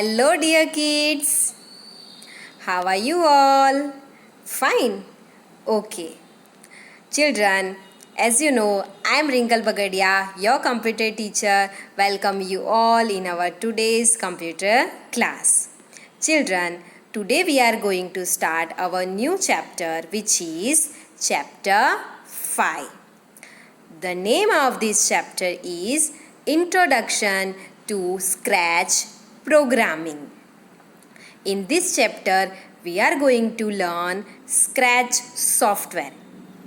Hello, dear kids. How are you all? Fine. Okay. Children, as you know, I am Rinkle Bagadia, your computer teacher. Welcome you all in our today's computer class. Children, today we are going to start our new chapter, which is chapter 5. The name of this chapter is Introduction to Scratch Programming. In this chapter, we are going to learn Scratch software.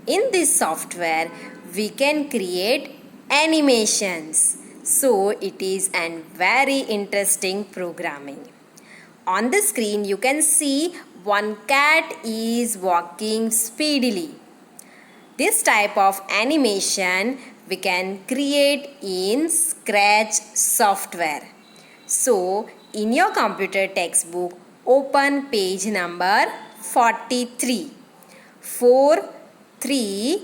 In this software, we can create animations. So, it is a very interesting programming. On the screen, you can see one cat is walking speedily. This type of animation we can create in Scratch software. So, in your computer textbook, open page number 43. 43.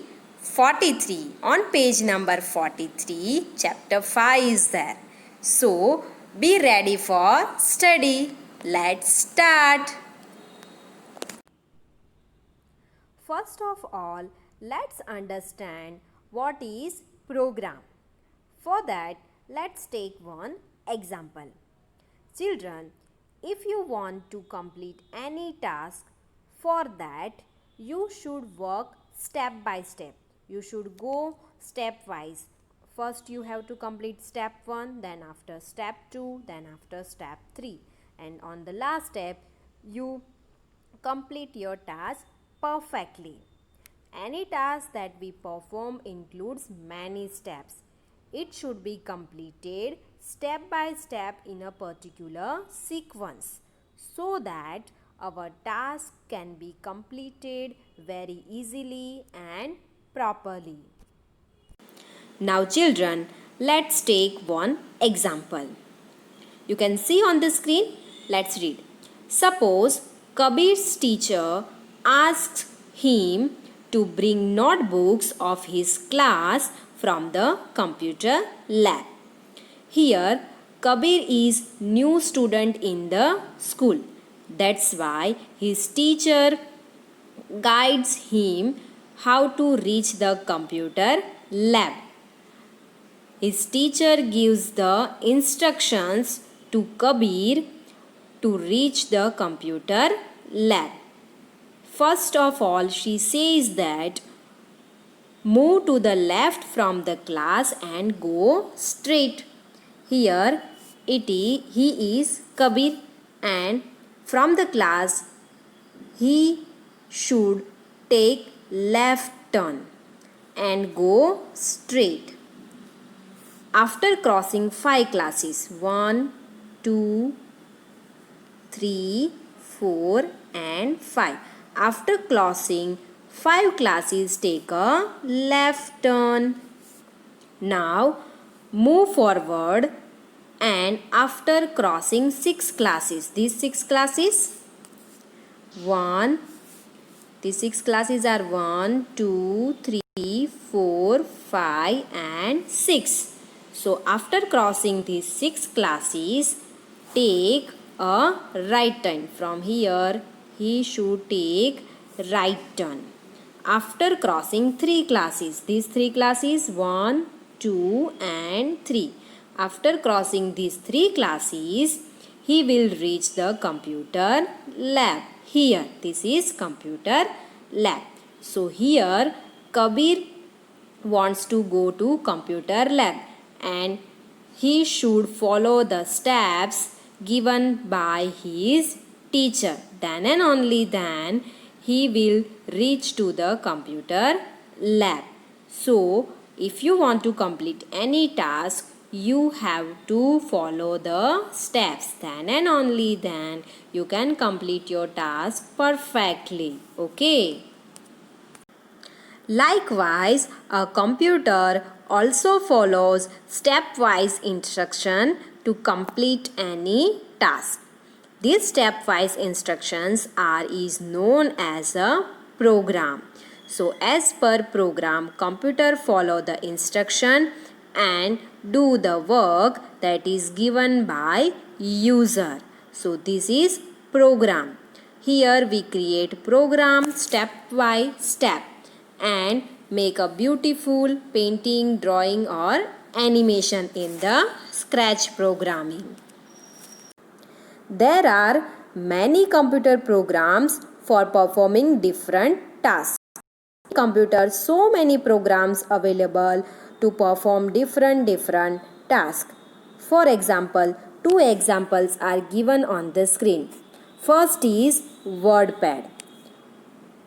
On page number 43, chapter 5 is there. So, be ready for study. Let's start. First of all, let's understand what is program. For that, let's take one example. Children, if you want to complete any task, for that you should work step by step. You should go stepwise. First you have to complete step 1, then after step 2, then after step 3. And on the last step, you complete your task perfectly. Any task that we perform includes many steps. It should be completed step by step in a particular sequence so that our task can be completed very easily and properly. Now children, let's take one example. You can see on the screen. Let's read. Suppose Kabir's teacher asks him to bring notebooks of his class from the computer lab. Here, Kabir is new student in the school. That's why his teacher guides him how to reach the computer lab. His teacher gives the instructions to Kabir to reach the computer lab. First of all, she says that move to the left from the class and go straight. Here he is Kabir, and from the class he should take left turn and go straight. After crossing 5 classes, 1, 2, 3, 4 and 5. After crossing 5 classes, take a left turn. Now move forward, and after crossing 6 classes, these 6 classes are 1, 2, 3, 4, 5 and 6. So after crossing these 6 classes, take a right turn. From here, he should take right turn. After crossing 3 classes, these 3 classes 1, 2 and 3. After crossing these 3 classes, he will reach the computer lab. Here, this is computer lab. So here, Kabir wants to go to computer lab, and he should follow the steps given by his teacher. Then and only then he will reach to the computer lab. So, if you want to complete any task, you have to follow the steps. Then and only then you can complete your task perfectly. Okay. Likewise, a computer also follows stepwise instruction to complete any task. These stepwise instructions is known as a program. So as per program, computer follow the instruction and do the work that is given by user. So this is program. Here we create program step by step and make a beautiful painting, drawing or animation in the Scratch programming. There are many computer programs for performing different tasks. In computer, so many programs available to perform different tasks. For example, two examples are given on the screen. First is WordPad.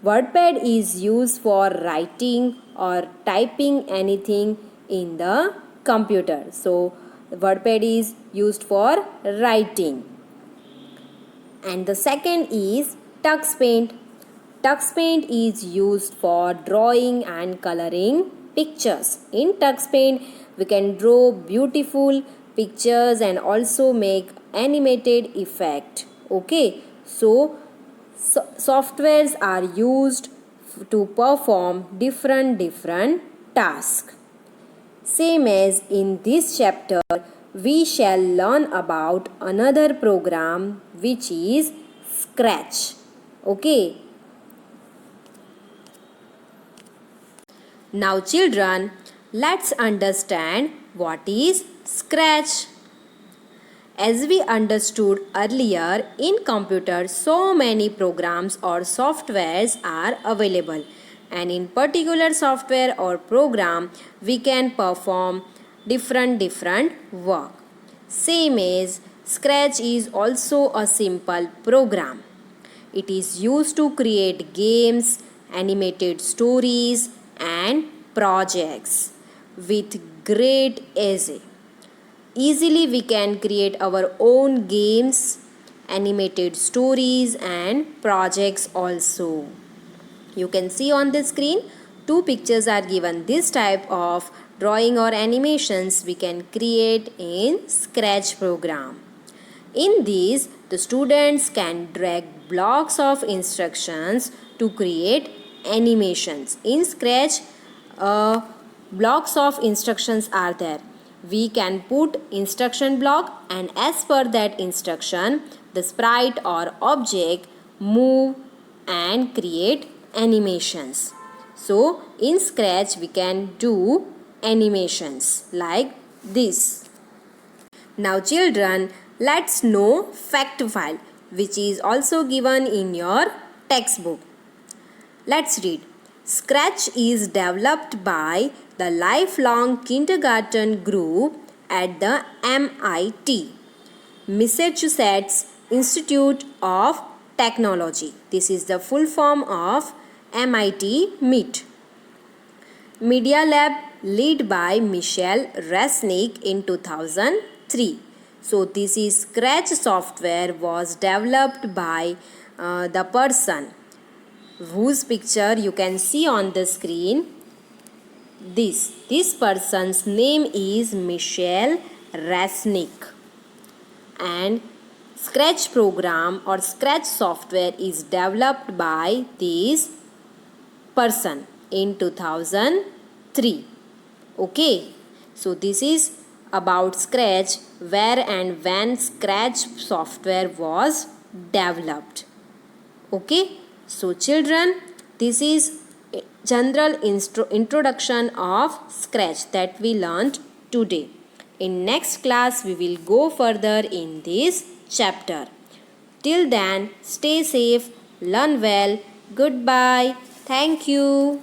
WordPad is used for writing or typing anything in the computer. So, WordPad is used for writing. And the second is TuxPaint. TuxPaint is used for drawing and coloring pictures. In TuxPaint, we can draw beautiful pictures and also make animated effect. Okay, so softwares are used to perform different tasks. Same as in this chapter, we shall learn about another program which is Scratch. Okay. Now children, let's understand what is Scratch. As we understood earlier, in computer so many programs or softwares are available, and in particular software or program we can perform different work. Same as Scratch is also a simple program. It is used to create games, animated stories and projects with great ease. Easily we can create our own games, animated stories and projects also. You can see on the screen two pictures are given. This type of drawing or animations we can create in Scratch program. In these, the students can drag blocks of instructions to create animations. In Scratch, blocks of instructions are there. We can put instruction block and as per that instruction, the sprite or object move and create animations. So, in Scratch, we can do animations like this. Now children, let's know fact file which is also given in your textbook. Let's read. Scratch is developed by the Lifelong Kindergarten Group at the MIT, Massachusetts Institute of Technology. This is the full form of MIT MIT. Media Lab led by Michelle Resnick in 2003. So this is Scratch software was developed by the person whose picture you can see on the screen. This person's name is Michelle Resnick, and Scratch program or Scratch software is developed by this person in 2003. Okay, so this is about Scratch, where and when Scratch software was developed. Okay, so children, this is general introduction of Scratch that we learned today. In next class, we will go further in this chapter. Till then, stay safe, learn well. Goodbye. Thank you.